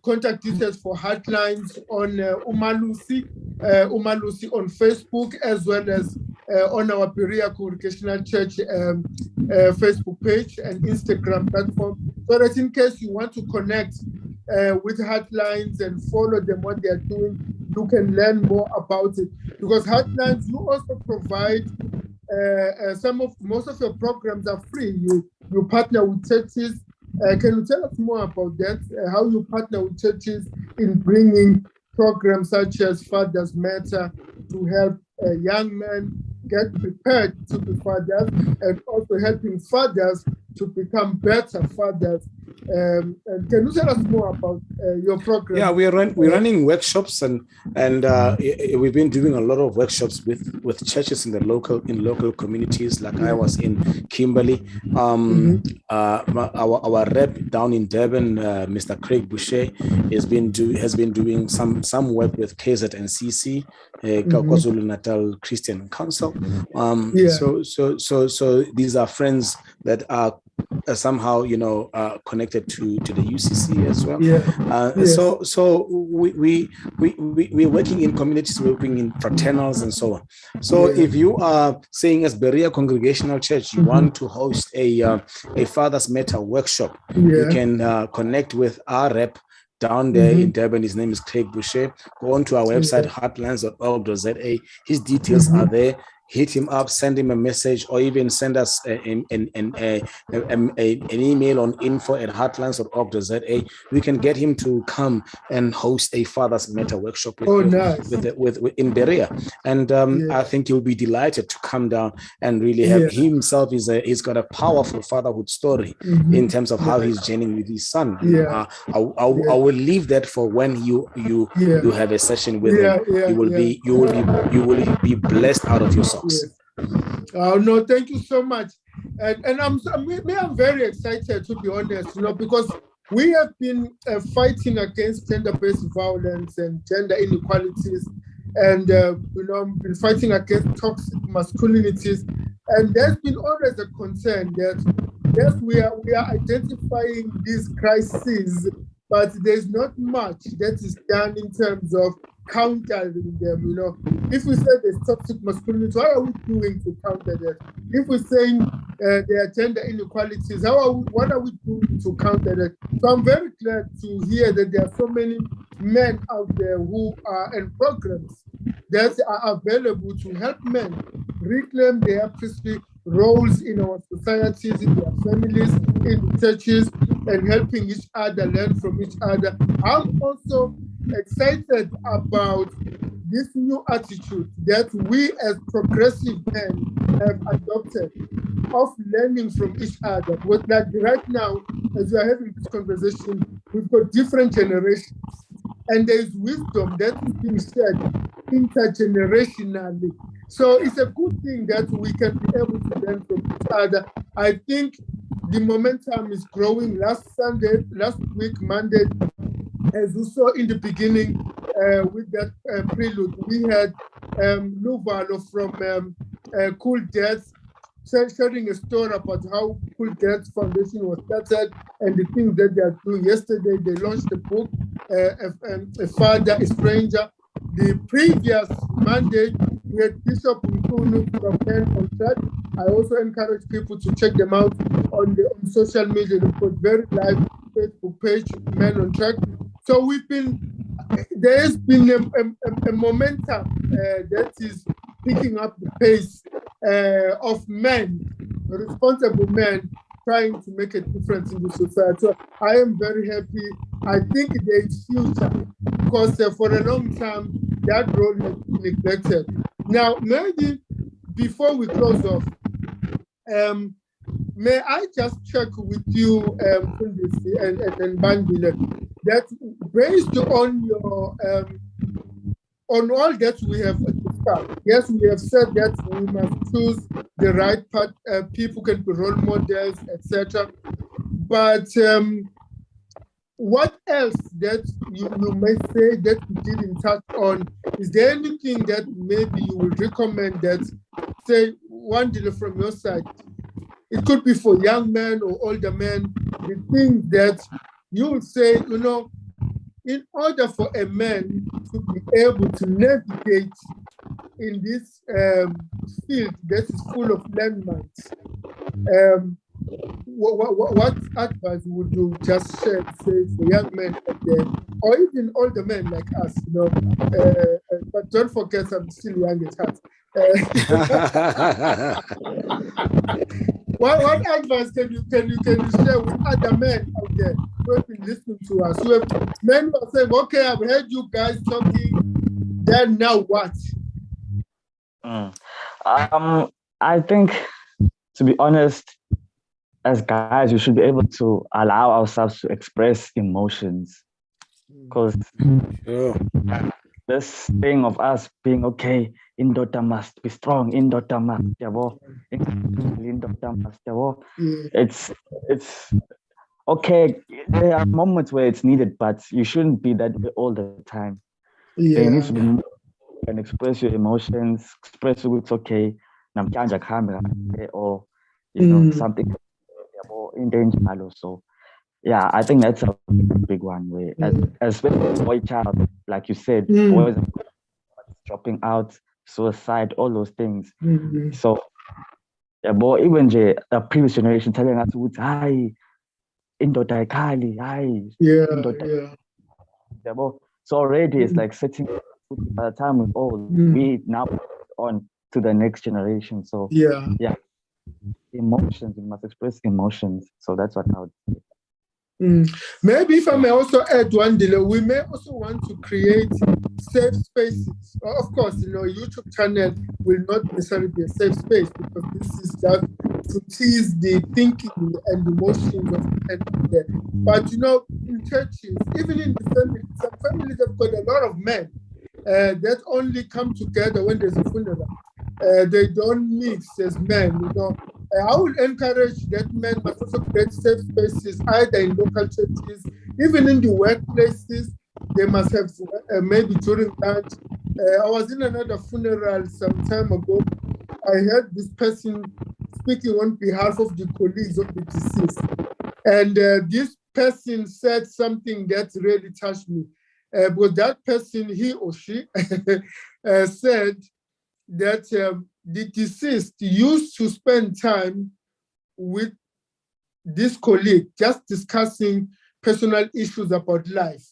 contact details for Heartlines on Umalusi on Facebook, as well as on our Berea Congregational Church Facebook page and Instagram platform, so that in case you want to connect with Heartlines and follow them, what they are doing, you can learn more about it. Because Heartlines, you also provide most of your programs are free. You partner with churches. Can you tell us more about that? How you partner with churches in bringing programs such as Fathers Matter to help young men get prepared to be fathers, and also helping fathers to become better fathers. And can you tell us more about your program? Yeah, we're running workshops, and we've been doing a lot of workshops with churches in local communities. Like I was in Kimberley. Our rep down in Durban, Mr. Craig Boucher, has been doing some work with KZNCC, KwaZulu Natal Christian Council. So these are friends that are somehow connected to the UCC as well. So we're working in communities, working in fraternals and so on. So if you are saying as Berea Congregational Church, you want to host a Fathers Matter workshop, you can connect with our rep down there in Durban. His name is Craig Boucher. Go on to our website, heartlines.org.za. His details are there. Hit him up, send him a message, or even send us an email on info@heartlines.org.za. We can get him to come and host a Fathers Matter workshop with in Berea. And I think you'll be delighted to come down and really have himself. He's got a powerful fatherhood story in terms of how he's journeying with his son. I will leave that for when you have a session with him. You will be blessed out of your soul. Oh no, thank you so much, and I'm very excited, to be honest, because we have been fighting against gender-based violence and gender inequalities, and been fighting against toxic masculinities, and there's been always a concern that yes, we are identifying these crises, but there's not much that is done in terms of countering them. If we say there's toxic masculinity, what are we doing to counter that? If we're saying there are gender inequalities, what are we doing to counter that? So I'm very glad to hear that there are so many men out there who are in programs that are available to help men reclaim their priestly roles in our societies, in their families, in the churches, and helping each other, learn from each other. I'm also excited about this new attitude that we as progressive men have adopted of learning from each other. But like right now, as we are having this conversation, we've got different generations, and there is wisdom that is being shared intergenerationally. So it's a good thing that we can be able to learn from each other. I think the momentum is growing. Last week, Monday, as you saw in the beginning with that prelude, we had Luvalo from Cool Dads sharing a story about how Cool Dads Foundation was started and the things that they are doing. Yesterday, they launched the book, A Father, a Stranger. The previous Monday, we had Bishop Nkunu from Men on Track. I also encourage people to check them out on social media. They've got very live Facebook page, Men on Track. So there has been a momentum that is picking up the pace of men, responsible men, trying to make a difference in the society. So I am very happy. I think there is future because for a long time, that role has been neglected. Now, maybe before we close off, may I just check with you, Fundisi and Bandile, that based on your on all that we have discussed, yes, we have said that we must choose the right part, people can be role models, etc. But what else that you may say that we didn't touch on? Is there anything that maybe you would recommend that, say, Wandile from your side? It could be for young men or older men, the thing that you would say, you know, in order for a man to be able to navigate in this field that is full of landmines, what advice would you just share, say, for young men out there, or even older men like us, you know? But don't forget, I'm still young at heart. What advice can you share with other men out there who have been listening to us? Who have men who are saying, okay, I've heard you guys talking, then now what? I think, to be honest, as guys, we should be able to allow ourselves to express emotions. Because this thing of us being okay, indoda must be strong, indoda must, it's okay. There are moments where it's needed, but you shouldn't be that way all the time. Yeah. You need to be, and express your emotions, express it's okay, or you know, something in danger. So yeah, I think that's a big one way. Especially boy child, like you said, boys dropping out, suicide, all those things. So yeah, boy, even the previous generation telling us, "Hi, indoda kali, hi." So already it's like setting. By the time we're old, we now on to the next generation. So yeah, emotions, we must express emotions. So that's what I would say. Maybe if I may also add one, we may also want to create safe spaces. Of course, you know, YouTube channel will not necessarily be a safe space because this is just to tease the thinking and emotions of people there. But you know, in churches, even in the family, some families have got a lot of men that only come together when there's a funeral. They don't mix as men, you know. I would encourage that men must also create safe spaces, either in local churches, even in the workplaces. They must have maybe during lunch. I was in another funeral some time ago. I heard this person speaking on behalf of the colleagues of the deceased. And this person said something that really touched me. But that person, he or she, said that the deceased used to spend time with this colleague, just discussing personal issues about life.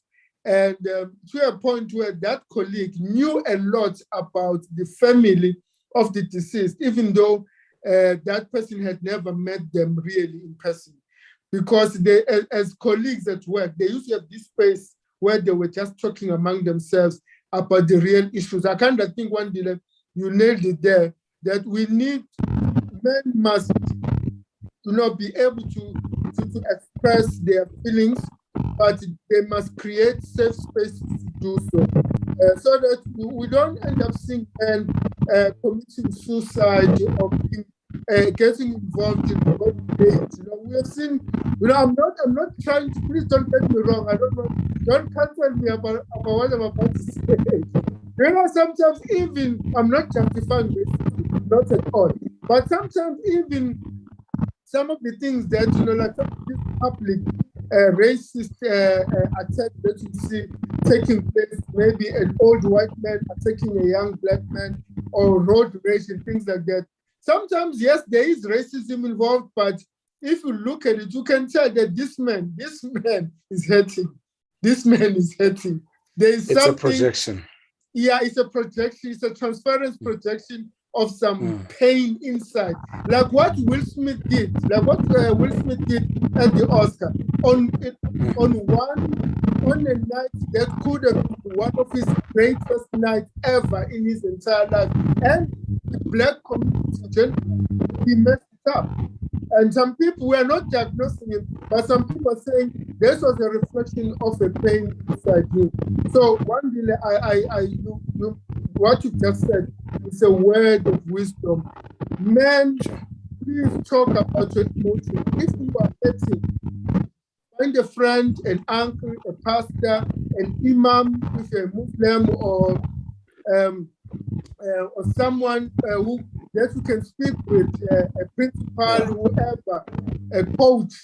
And to a point where that colleague knew a lot about the family of the deceased, even though that person had never met them really in person. Because they, as colleagues at work, they used to have this space where they were just talking among themselves about the real issues. I kind of think one day you nailed it there, that we need, men must, you know, be able to express their feelings, but they must create safe spaces to do so, so that we don't end up seeing men committing suicide or getting involved in debate. You know, we have seen. You know, I'm not trying to. Please don't get me wrong. I don't know. Don't cancel me about what I'm about to say. You know, sometimes even I'm not justifying this, not at all. But sometimes even some of the things that, you know, like some of this public racist attack that you see taking place, maybe an old white man attacking a young black man, or road rage and things like that. Sometimes, yes, there is racism involved, but if you look at it, you can tell that this man is hurting. This man is hurting. There is something. It's a projection. Yeah, it's a projection. It's a transparent projection of some pain inside. Like what Will Smith did. Like what Will Smith did at the Oscar. On a night that could have been one of his greatest nights ever in his entire life. And the Black community, gentlemen, he messed it up. And some people were not diagnosing it, but some people are saying this was a reflection of a pain inside him. So one day, what you just said is a word of wisdom. Men, please talk about your emotions. If you are hurting, find a friend, an uncle, a pastor, an imam, if you're a Muslim, or someone who that you can speak with, a principal, whoever, a coach,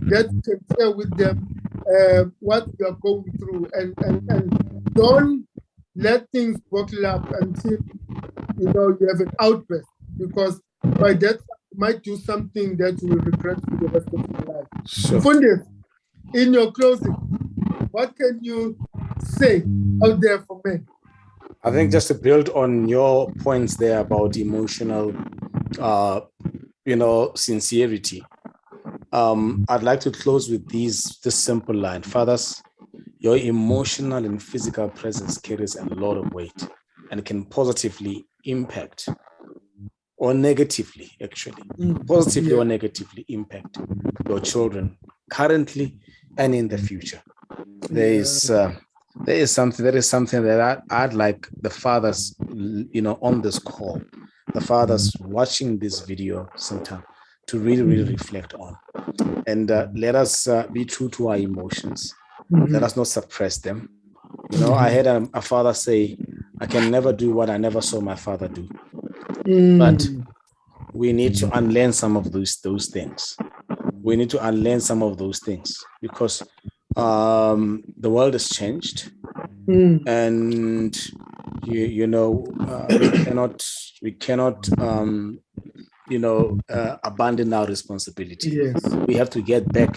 that you can share with them what you are going through, and don't let things bottle up until you have an outburst, because by that you might do something that you will regret for the rest of your life. Sure. Fundis, in your closing, what can you say out there for men? I think just to build on your points there about emotional, sincerity, I'd like to close with this simple line. Fathers, your emotional and physical presence carries a lot of weight and can positively impact or negatively, actually, positively or negatively impact your children currently and in the future. There is something that I'd like the fathers, on this call, the fathers watching this video sometime, to really reflect on. And let us be true to our emotions. Let us not suppress them. I had a father say, I can never do what I never saw my father do. But we need to unlearn some of those things. We need to unlearn some of those things, because the world has changed, and we cannot abandon our responsibility. Yes. We have to get back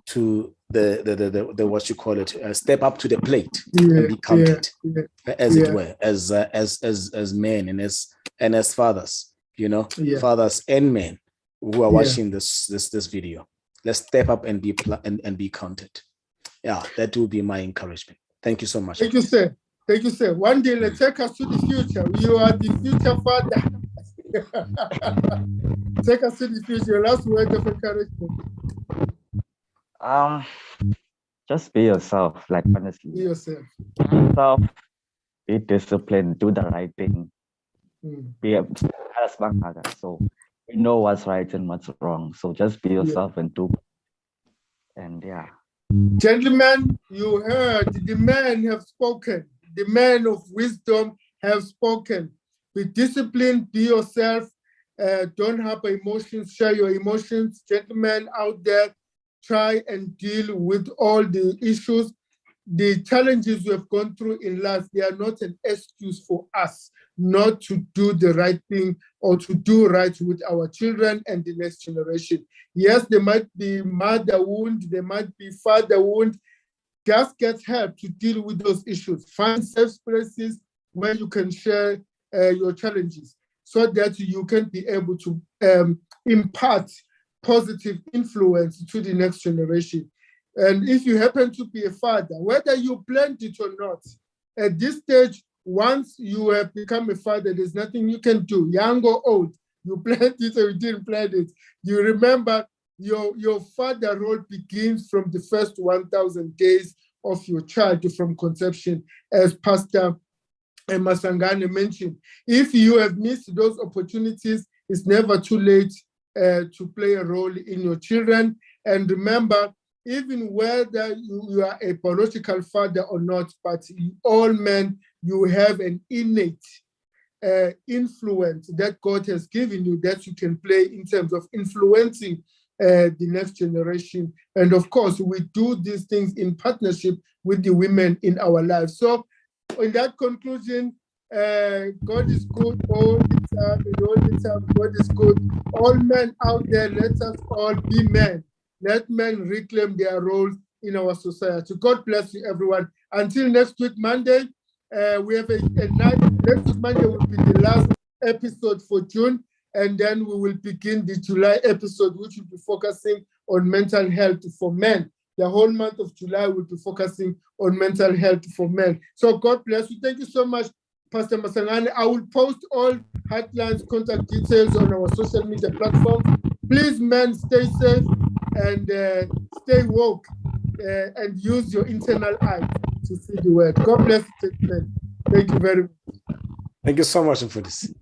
to the what you call it, step up to the plate and be counted, as it were, as men and as fathers, fathers and men who are watching this video. Let's step up and be counted. Yeah, that will be my encouragement. Thank you so much. Thank you, sir. Thank you, sir. One day, let's take us to the future. You are the future father. Take us to the future. Last word of encouragement. Just be yourself, like, honestly. Be yourself. Be disciplined, do the right thing. So you know what's right and what's wrong. So just be yourself and do. And yeah. Gentlemen, you heard the men have spoken. The men of wisdom have spoken. Be disciplined, be yourself. Don't have emotions, share your emotions. Gentlemen out there, try and deal with all the issues. The challenges we have gone through in life, they are not an excuse for us not to do the right thing or to do right with our children and the next generation. Yes, there might be mother wound, there might be father wound. Just get help to deal with those issues. Find safe places where you can share your challenges so that you can be able to impart positive influence to the next generation. And if you happen to be a father, whether you planned it or not, at this stage, once you have become a father, there's nothing you can do, young or old. You planned it or you didn't plan it. You remember your father role begins from the first 1,000 days of your child from conception, as Pastor Masangane mentioned. If you have missed those opportunities, it's never too late to play a role in your children. And remember, even whether you are a biological father or not, but all men, you have an innate influence that God has given you that you can play in terms of influencing the next generation. And of course, we do these things in partnership with the women in our lives. So in that conclusion, God is good all the time, and all the time God is good. All men out there, let us all be men. Let men reclaim their roles in our society. God bless you, everyone. Until next week, Monday, we have a night. Next week, Monday will be the last episode for June, and then we will begin the July episode, which will be focusing on mental health for men. The whole month of July will be focusing on mental health for men. So God bless you. Thank you so much, Pastor Masangane. I will post all Heartline's contact details on our social media platforms. Please, men, stay safe and stay woke and use your internal eye to see the word. God bless you, men. Thank you very much. Thank you so much for this.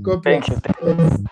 God bless. Thank you.